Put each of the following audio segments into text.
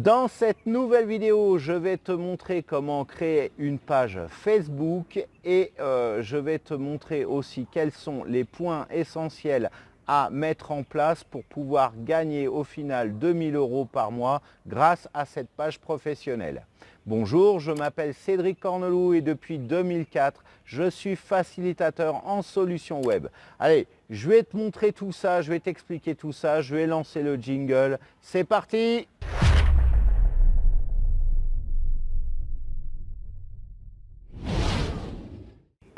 Dans cette nouvelle vidéo, je vais te montrer comment créer une page Facebook et je vais te montrer aussi quels sont les points essentiels à mettre en place pour pouvoir gagner au final 2000 € par mois grâce à cette page professionnelle. Bonjour, je m'appelle Cédric Corneloup et depuis 2004, je suis facilitateur en solutions web. Allez, je vais te montrer tout ça, je vais t'expliquer tout ça, je vais lancer le jingle. C'est parti!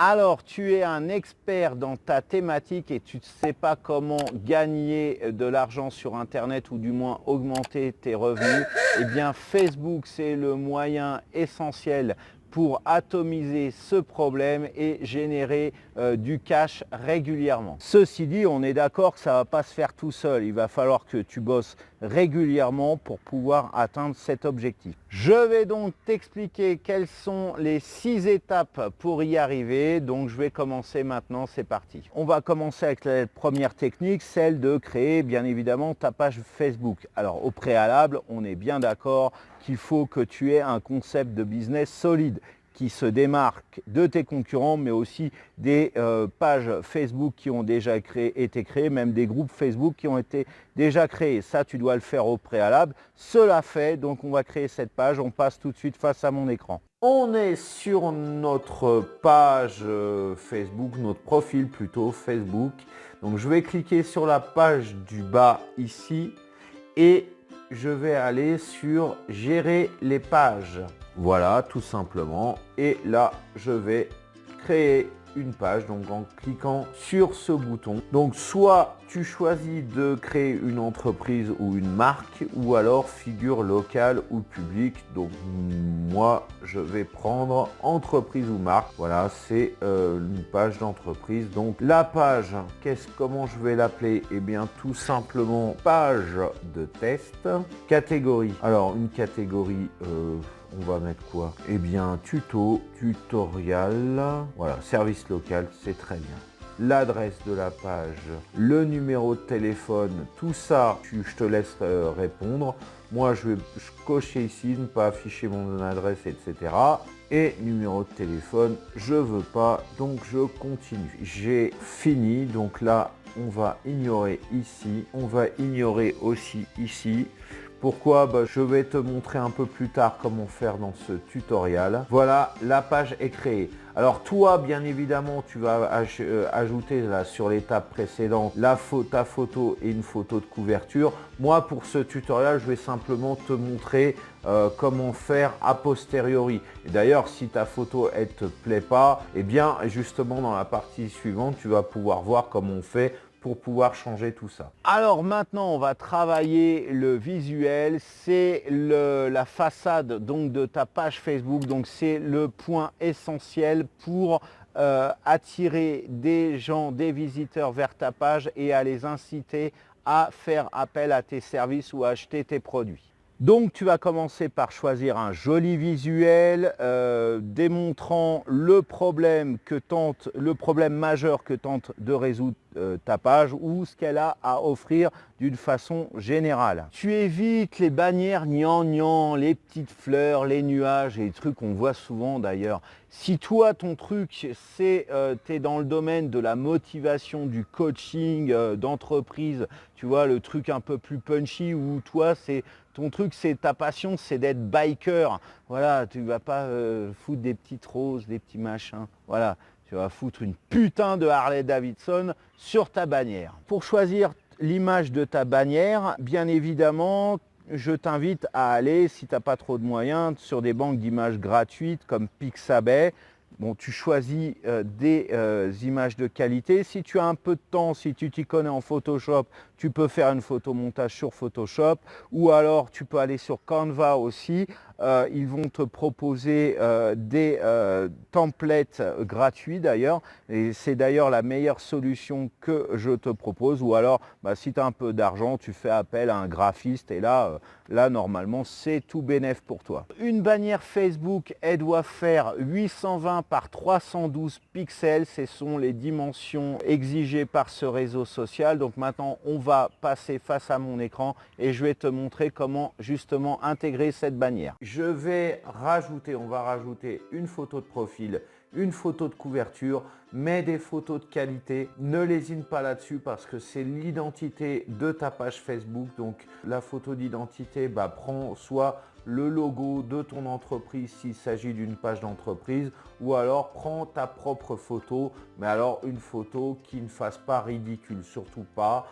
Alors, tu es un expert dans ta thématique et tu ne sais pas comment gagner de l'argent sur Internet ou du moins augmenter tes revenus. Eh bien, Facebook, c'est le moyen essentiel pour atomiser ce problème et générer du cash régulièrement. Ceci dit, on est d'accord que ça ne va pas se faire tout seul. Il va falloir que tu bosses régulièrement pour pouvoir atteindre cet objectif. Je vais donc t'expliquer quelles sont les 6 étapes pour y arriver. Donc je vais commencer maintenant, c'est parti. On va commencer avec la première technique, celle de créer bien évidemment ta page Facebook. Alors au préalable, on est bien d'accord qu'il faut que tu aies un concept de business solide qui se démarque de tes concurrents, mais aussi des pages Facebook qui ont déjà été créées, même des groupes Facebook qui ont été déjà créés. Ça, tu dois le faire au préalable. Cela fait, donc on va créer cette page. On passe tout de suite face à mon écran. On est sur notre page Facebook, notre profil plutôt Facebook. Donc je vais cliquer sur la page du bas ici et je vais aller sur gérer les pages. Voilà, tout simplement. Et là, je vais créer une page donc en cliquant sur ce bouton. Donc soit tu choisis de créer une entreprise ou une marque ou alors figure locale ou publique. Donc moi je vais prendre entreprise ou marque. Voilà, c'est une page d'entreprise. Donc la page, comment je vais l'appeler? Eh bien tout simplement page de test. Catégorie, alors une catégorie on va mettre quoi? Eh bien, tutoriel, voilà, service local, c'est très bien. L'adresse de la page, le numéro de téléphone, tout ça, je te laisse répondre. Moi, je vais cocher ici, ne pas afficher mon adresse, etc. Et numéro de téléphone, je veux pas, donc je continue. J'ai fini, donc là, on va ignorer ici, on va ignorer aussi ici. Pourquoi? Je vais te montrer un peu plus tard comment faire dans ce tutoriel. Voilà, la page est créée. Alors toi, bien évidemment, tu vas ajouter là sur l'étape précédente ta photo et une photo de couverture. Moi, pour ce tutoriel, je vais simplement te montrer comment faire a posteriori. Et d'ailleurs, si ta photo ne te plaît pas, eh bien justement dans la partie suivante, tu vas pouvoir voir comment on fait pour pouvoir changer tout ça. Alors maintenant, on va travailler le visuel. C'est la façade donc de ta page Facebook. Donc c'est le point essentiel pour attirer des gens, des visiteurs vers ta page et à les inciter à faire appel à tes services ou à acheter tes produits. Donc tu vas commencer par choisir un joli visuel démontrant le problème majeur que tente de résoudre ta page ou ce qu'elle a à offrir d'une façon générale. Tu évites les bannières gnangnan, les petites fleurs, les nuages et les trucs qu'on voit souvent d'ailleurs. Si toi ton truc c'est tu es dans le domaine de la motivation, du coaching d'entreprise, tu vois le truc un peu plus punchy ou toi c'est ton truc, c'est ta passion, c'est d'être biker. Voilà, tu vas pas foutre des petites roses, des petits machins. Voilà, tu vas foutre une putain de Harley Davidson sur ta bannière. Pour choisir l'image de ta bannière, bien évidemment, je t'invite à aller, si tu n'as pas trop de moyens, sur des banques d'images gratuites comme Pixabay. Bon, tu choisis des images de qualité. Si tu as un peu de temps, si tu t'y connais en Photoshop, tu peux faire une photomontage sur Photoshop ou alors tu peux aller sur Canva aussi. ils vont te proposer des templates gratuits d'ailleurs, et c'est d'ailleurs la meilleure solution que je te propose. Ou alors, si tu as un peu d'argent, tu fais appel à un graphiste et là normalement, c'est tout bénef pour toi. Une bannière Facebook, elle doit faire 820 par 312 pixels. Ce sont les dimensions exigées par ce réseau social. Donc maintenant, on va passer face à mon écran et je vais te montrer comment justement intégrer cette bannière. On va rajouter une photo de profil, une photo de couverture, mais des photos de qualité. Ne lésine pas là-dessus parce que c'est l'identité de ta page Facebook. Donc la photo d'identité, prends soit le logo de ton entreprise s'il s'agit d'une page d'entreprise, ou alors prends ta propre photo, mais alors une photo qui ne fasse pas ridicule, surtout pas.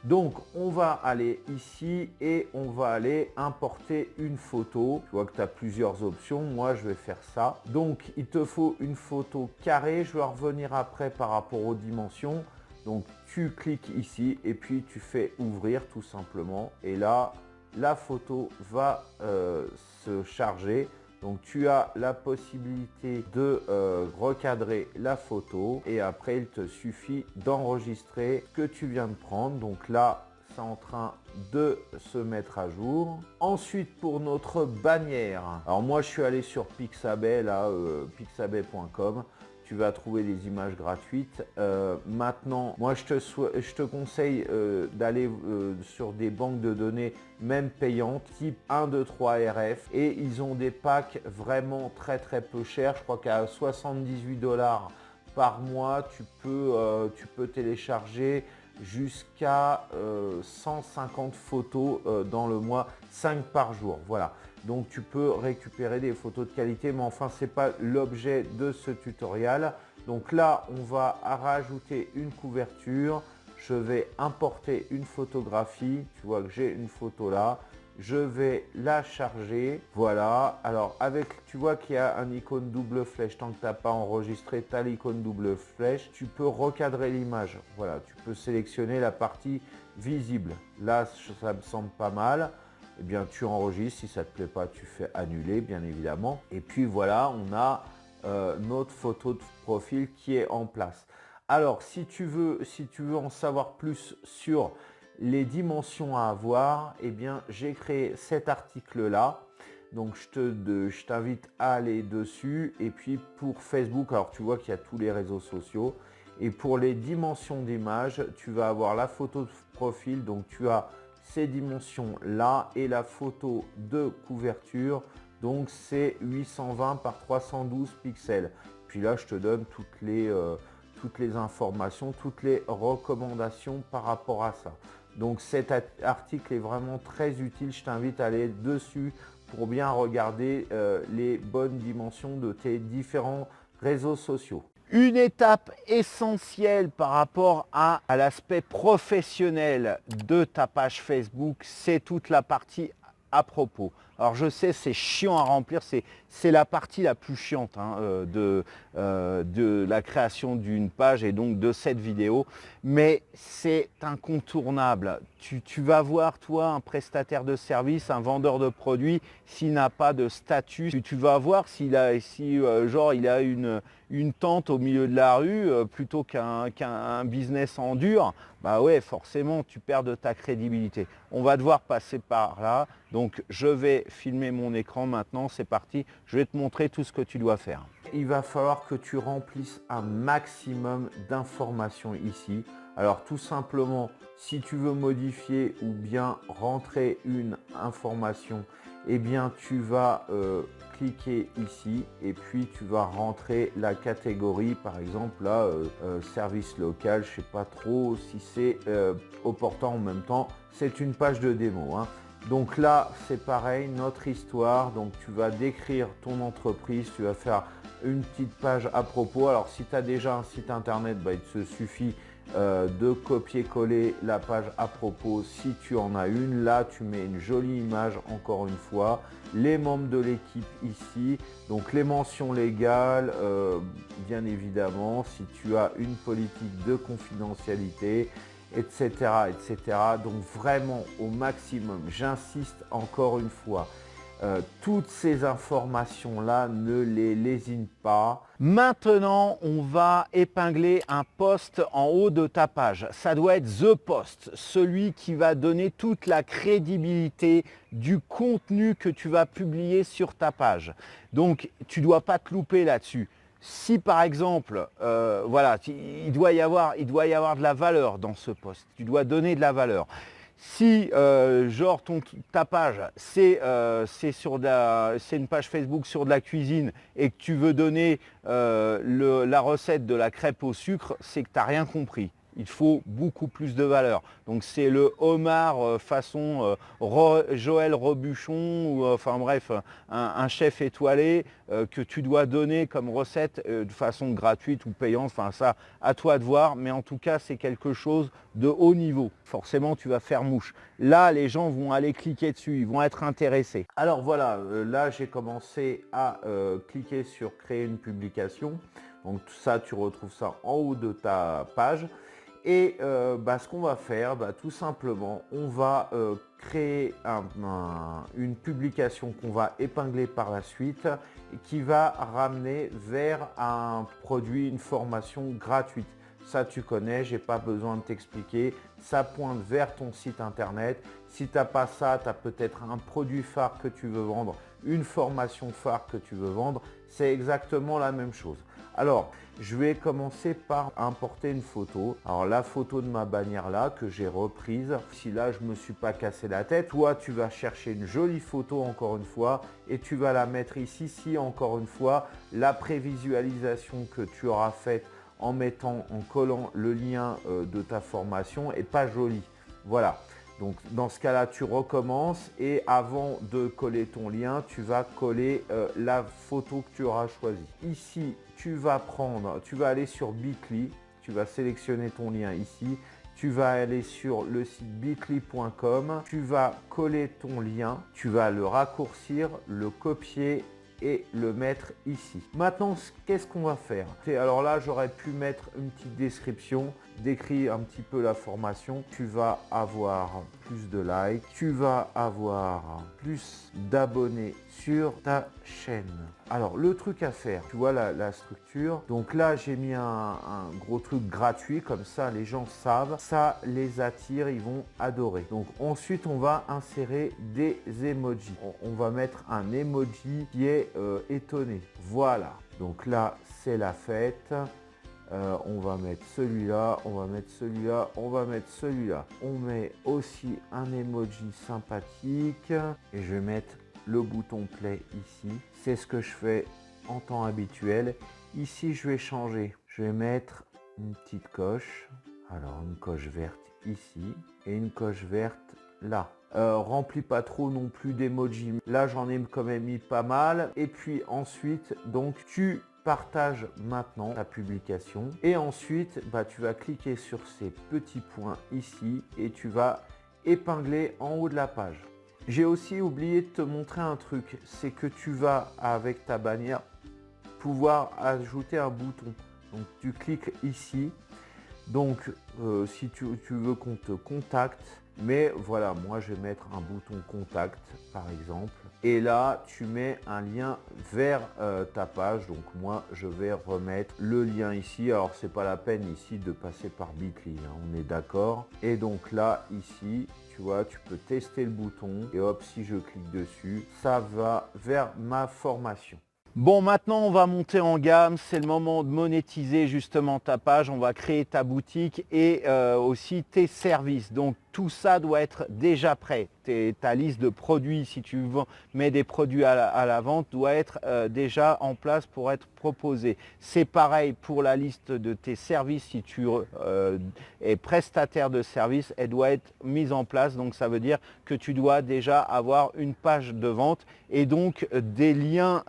Donc on va aller ici et on va aller importer une photo. Tu vois que tu as plusieurs options, moi je vais faire ça. Donc il te faut une photo carrée, je vais revenir après par rapport aux dimensions. Donc tu cliques ici et puis tu fais ouvrir tout simplement, et là la photo va se charger. Donc tu as la possibilité de recadrer la photo et après il te suffit d'enregistrer ce que tu viens de prendre. Donc là c'est en train de se mettre à jour. Ensuite pour notre bannière, alors moi je suis allé sur Pixabay, là pixabay.com. Tu vas trouver des images gratuites. Maintenant, moi je te conseille d'aller sur des banques de données même payantes, type 1, 2, 3 RF, et ils ont des packs vraiment très peu chers. Je crois qu'à 78 $ par mois, tu peux télécharger jusqu'à 150 photos dans le mois, 5 par jour. Voilà. Donc tu peux récupérer des photos de qualité, mais enfin ce n'est pas l'objet de ce tutoriel. Donc là on va rajouter une couverture. Je vais importer une photographie. Tu vois que j'ai une photo là. Je vais la charger. Voilà. Alors tu vois qu'il y a un icône double flèche. Tant que tu n'as pas enregistré, tu as l'icône double flèche. Tu peux recadrer l'image. Voilà. Tu peux sélectionner la partie visible. Là ça me semble pas mal. Eh bien, tu enregistres. Si ça ne te plaît pas, tu fais annuler, bien évidemment. Et puis voilà, on a notre photo de profil qui est en place. Alors, si tu veux en savoir plus sur les dimensions à avoir, eh bien, j'ai créé cet article-là. Donc, je t'invite à aller dessus. Et puis, pour Facebook, alors tu vois qu'il y a tous les réseaux sociaux. Et pour les dimensions d'image, tu vas avoir la photo de profil. Donc, tu as ces dimensions là et la photo de couverture, donc c'est 820 par 312 pixels. Puis là je te donne toutes les informations, toutes les recommandations par rapport à ça. Donc cet article est vraiment très utile, je t'invite à aller dessus pour bien regarder les bonnes dimensions de tes différents réseaux sociaux. Une étape essentielle par rapport à l'aspect professionnel de ta page Facebook, c'est toute la partie à propos. Alors je sais, c'est chiant à remplir, c'est la partie la plus chiante de la création d'une page et donc de cette vidéo, mais c'est incontournable. Tu vas voir, toi, un prestataire de service, un vendeur de produits, s'il n'a pas de statut, tu vas voir il a une tente au milieu de la rue plutôt qu'un business en dur. Bah ouais, forcément, tu perds de ta crédibilité. On va devoir passer par là. Donc, je vais filmer mon écran maintenant. C'est parti. Je vais te montrer tout ce que tu dois faire. Il va falloir que tu remplisses un maximum d'informations ici. Alors, tout simplement, si tu veux modifier ou bien rentrer une information, eh bien, tu vas cliquer ici et puis tu vas rentrer la catégorie, par exemple là service local. Je sais pas trop si c'est opportun. En même temps c'est une page de démo Donc là c'est pareil, notre histoire. Donc tu vas décrire ton entreprise, tu vas faire une petite page à propos. Alors si tu as déjà un site internet, il te suffit de copier-coller la page à propos si tu en as une. Là tu mets une jolie image, encore une fois, les membres de l'équipe ici, donc les mentions légales, bien évidemment, si tu as une politique de confidentialité, etc. Donc vraiment au maximum, j'insiste encore une fois, Toutes ces informations-là, ne les lésine pas. Maintenant, on va épingler un post en haut de ta page. Ça doit être The Post, celui qui va donner toute la crédibilité du contenu que tu vas publier sur ta page. Donc, tu ne dois pas te louper là-dessus. Si par exemple, voilà, il doit y avoir de la valeur dans ce post, tu dois donner de la valeur. Si genre ta page c'est une page Facebook sur de la cuisine et que tu veux donner la recette de la crêpe au sucre, c'est que tu n'as rien compris. Il faut beaucoup plus de valeur. Donc c'est le homard façon Joël Robuchon ou enfin bref un chef étoilé que tu dois donner comme recette de façon gratuite ou payante. Enfin ça à toi de voir, mais en tout cas c'est quelque chose de haut niveau. Forcément tu vas faire mouche. Là les gens vont aller cliquer dessus, ils vont être intéressés. Alors voilà, là j'ai commencé à cliquer sur créer une publication. Donc tout ça tu retrouves ça en haut de ta page. Et ce qu'on va faire, tout simplement, on va créer une publication qu'on va épingler par la suite et qui va ramener vers un produit, une formation gratuite. Ça tu connais, j'ai pas besoin de t'expliquer, ça pointe vers ton site internet. Si tu n'as pas ça, tu as peut-être un produit phare que tu veux vendre, une formation phare que tu veux vendre, c'est exactement la même chose. Alors, je vais commencer par importer une photo. Alors, la photo de ma bannière là, que j'ai reprise. Si là, je ne me suis pas cassé la tête, toi, tu vas chercher une jolie photo encore une fois et tu vas la mettre ici. Si encore une fois, la prévisualisation que tu auras faite en collant le lien de ta formation est pas jolie. Voilà. Donc dans ce cas-là, tu recommences et avant de coller ton lien, tu vas coller la photo que tu auras choisie. Ici, tu vas aller sur Bitly, tu vas sélectionner ton lien ici, tu vas aller sur le site bitly.com, tu vas coller ton lien, tu vas le raccourcir, le copier et le mettre ici. Maintenant, qu'est-ce qu'on va faire? Alors là, j'aurais pu mettre une petite description, décrire un petit peu la formation. Tu vas avoir plus de likes, tu vas avoir plus d'abonnés sur ta chaîne. Alors, le truc à faire, tu vois la structure. Donc là, j'ai mis un gros truc gratuit, comme ça, les gens savent. Ça les attire, ils vont adorer. Donc ensuite, on va insérer des emojis. On va mettre un emoji qui est étonné. Voilà. Donc là, c'est la fête. On va mettre celui-là, on va mettre celui-là, on va mettre celui-là. On met aussi un emoji sympathique et je vais mettre le bouton play ici. C'est ce que je fais en temps habituel. Ici, je vais changer. Je vais mettre une petite coche. Alors, une coche verte ici et une coche verte là. Remplis pas trop non plus d'emojis. Là, j'en ai quand même mis pas mal. Et puis ensuite, donc, tu partage maintenant ta publication et ensuite tu vas cliquer sur ces petits points ici et tu vas épingler en haut de la page. J'ai aussi oublié de te montrer un truc, c'est que tu vas avec ta bannière pouvoir ajouter un bouton. Donc tu cliques ici. Donc si tu veux qu'on te contacte, mais voilà, moi je vais mettre un bouton contact par exemple. Et là, tu mets un lien vers ta page. Donc moi, je vais remettre le lien ici. Alors, c'est pas la peine ici de passer par Bitly, hein, on est d'accord. Et donc là, ici, tu vois, tu peux tester le bouton. Et hop, si je clique dessus, ça va vers ma formation. Bon, maintenant on va monter en gamme, c'est le moment de monétiser justement ta page, on va créer ta boutique et aussi tes services. Donc tout ça doit être déjà prêt. Ta liste de produits, si tu mets des produits à la vente, doit être déjà en place pour être proposé. C'est pareil pour la liste de tes services, si tu es prestataire de services, elle doit être mise en place. Donc ça veut dire que tu dois déjà avoir une page de vente et donc des liens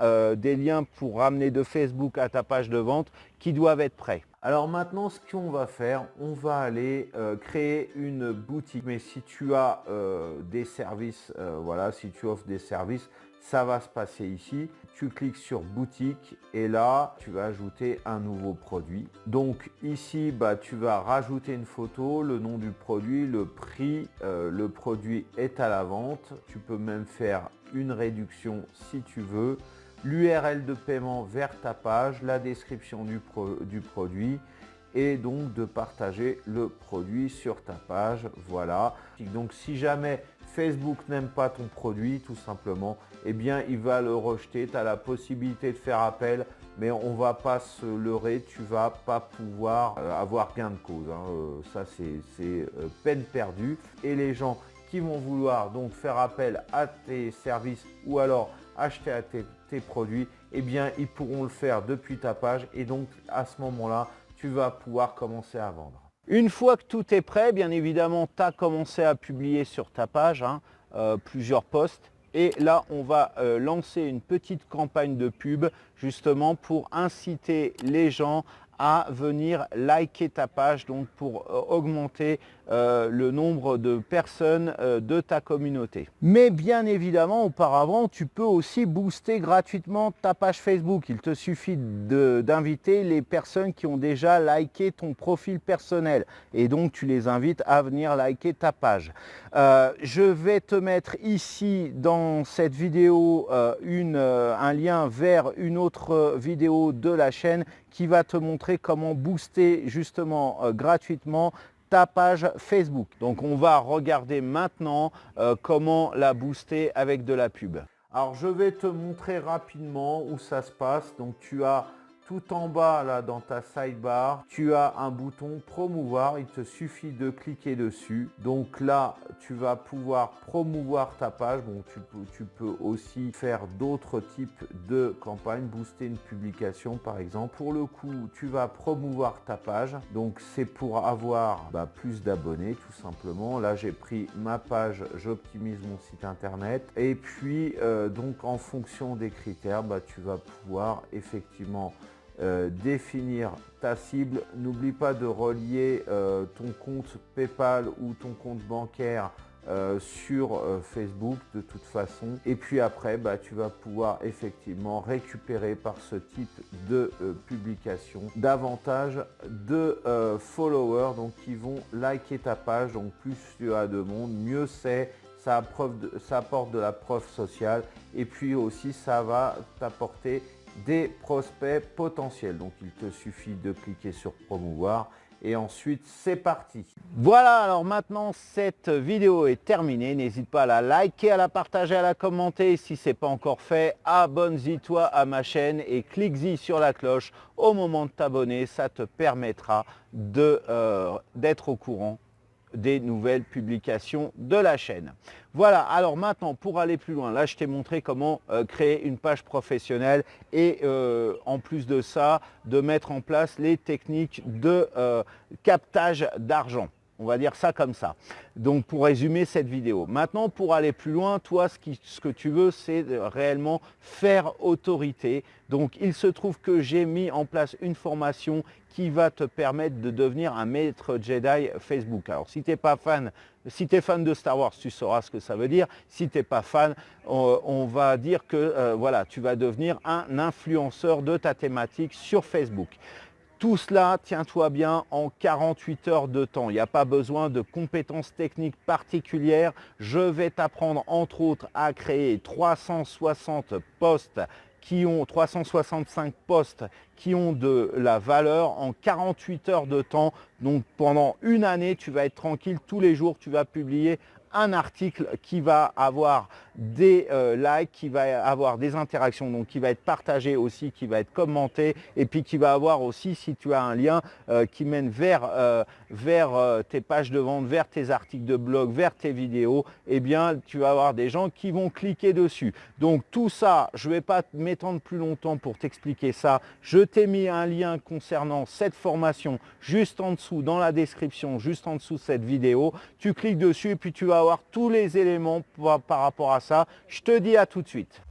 pour ramener de Facebook à ta page de vente qui doivent être prêts. Alors maintenant, ce qu'on va faire, on va aller créer une boutique. Mais si tu as des services, voilà, si tu offres des services, ça va se passer ici. Tu cliques sur boutique et là, tu vas ajouter un nouveau produit. Donc ici, tu vas rajouter une photo, le nom du produit, le prix, le produit est à la vente. Tu peux même faire une réduction si tu veux, l'URL de paiement vers ta page, la description du produit et donc de partager le produit sur ta page. Voilà. Donc si jamais Facebook n'aime pas ton produit, tout simplement, eh bien il va le rejeter. Tu as la possibilité de faire appel, mais on va pas se leurrer, tu vas pas pouvoir avoir gain de cause. Ça c'est peine perdue. Et les gens qui vont vouloir donc faire appel à tes services ou alors acheter à tes produits, eh bien ils pourront le faire depuis ta page et donc à ce moment-là, tu vas pouvoir commencer à vendre. Une fois que tout est prêt, bien évidemment, tu as commencé à publier sur ta page plusieurs posts. Et là, on va lancer une petite campagne de pub justement pour inciter les gens à venir liker ta page, donc pour augmenter le nombre de personnes de ta communauté. Mais bien évidemment, auparavant, tu peux aussi booster gratuitement ta page Facebook. Il te suffit d'inviter les personnes qui ont déjà liké ton profil personnel et donc tu les invites à venir liker ta page. Je vais te mettre ici dans cette vidéo un lien vers une autre vidéo de la chaîne qui va te montrer comment booster justement gratuitement ta page Facebook. Donc on va regarder maintenant comment la booster avec de la pub. Alors je vais te montrer rapidement où ça se passe. Donc tu as tout en bas là dans ta sidebar, tu as un bouton promouvoir, il te suffit de cliquer dessus. Donc là, tu vas pouvoir promouvoir ta page. Bon, tu peux aussi faire d'autres types de campagnes, booster une publication par exemple. Pour le coup, tu vas promouvoir ta page. Donc c'est pour avoir plus d'abonnés tout simplement. Là, j'ai pris ma page, j'optimise mon site internet. Et puis donc en fonction des critères, tu vas pouvoir effectivement définir ta cible. N'oublie pas de relier ton compte PayPal ou ton compte bancaire sur Facebook de toute façon. Et puis après, tu vas pouvoir effectivement récupérer par ce type de publication davantage de followers donc qui vont liker ta page. Donc plus tu as de monde, mieux c'est. Ça apporte de la preuve sociale et puis aussi ça va t'apporter des prospects potentiels. Donc il te suffit de cliquer sur promouvoir et ensuite c'est parti. Voilà, alors maintenant cette vidéo est terminée. N'hésite pas à la liker, à la partager, à la commenter. Si ce n'est pas encore fait, abonne-toi à ma chaîne et clique-y sur la cloche au moment de t'abonner. Ça te permettra d'être au courant des nouvelles publications de la chaîne. Voilà, alors maintenant pour aller plus loin, là je t'ai montré comment créer une page professionnelle et en plus de ça, de mettre en place les techniques de captage d'argent. On va dire ça comme ça. Donc pour résumer cette vidéo. Maintenant pour aller plus loin, toi ce que tu veux c'est réellement faire autorité. Donc il se trouve que j'ai mis en place une formation qui va te permettre de devenir un maître Jedi Facebook. Alors si tu n'es pas fan, si tu es fan de Star Wars, tu sauras ce que ça veut dire. Si tu n'es pas fan, on va dire que voilà, tu vas devenir un influenceur de ta thématique sur Facebook. Tout cela, tiens-toi bien, en 48 heures de temps. Il n'y a pas besoin de compétences techniques particulières. Je vais t'apprendre entre autres à créer 365 posts qui ont de la valeur en 48 heures de temps. Donc pendant une année, tu vas être tranquille. Tous les jours, tu vas publier un article qui va avoir des likes, qui va avoir des interactions, donc qui va être partagé aussi, qui va être commenté et puis qui va avoir aussi, si tu as un lien qui mène vers tes pages de vente, vers tes articles de blog, vers tes vidéos, eh bien tu vas avoir des gens qui vont cliquer dessus. Donc tout ça, je ne vais pas m'étendre plus longtemps pour t'expliquer ça. Je t'ai mis un lien concernant cette formation juste en dessous, dans la description, juste en dessous de cette vidéo. Tu cliques dessus et puis tu vas avoir tous les éléments par rapport à ça. Je te dis à tout de suite.